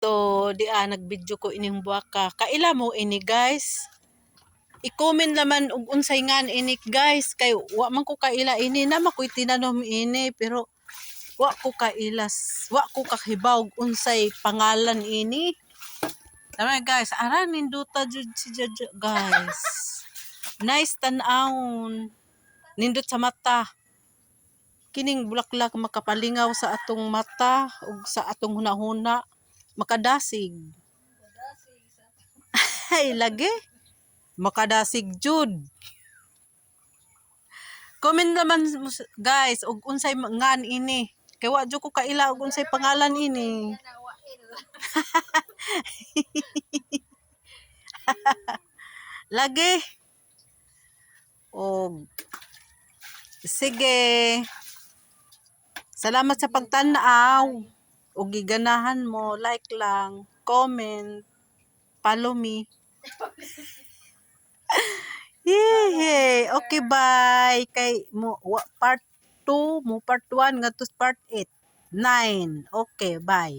To di nagbidyo ko ining buwaka. Kaila mo ini guys. I-comment naman og unsay ngan ini guys kay wa man ko kaila ini na makoy tinanom ini pero wa ko kailas, wa ko kahibaw og unsay pangalan ini. Tama guys, ara ninduta jud si Jaja guys. Nice tan-awon. Nindot sa mata. Kining bulaklak makapalingaw sa atong mata ug sa atong hunahuna. Makadasig. Ay, lagi. Makadasig jud. Comment naman guys og unsay ngan ini. Kay wa jud ko kaila og unsay pangalan ini. Lagi. Og sige. Salamat sa pagtan-aw. Og giganahan mo, like lang, comment, follow me. Yay! Okay, bye. Kay mo part 2, mo part 1 ngadto part 8. 9. Okay, bye.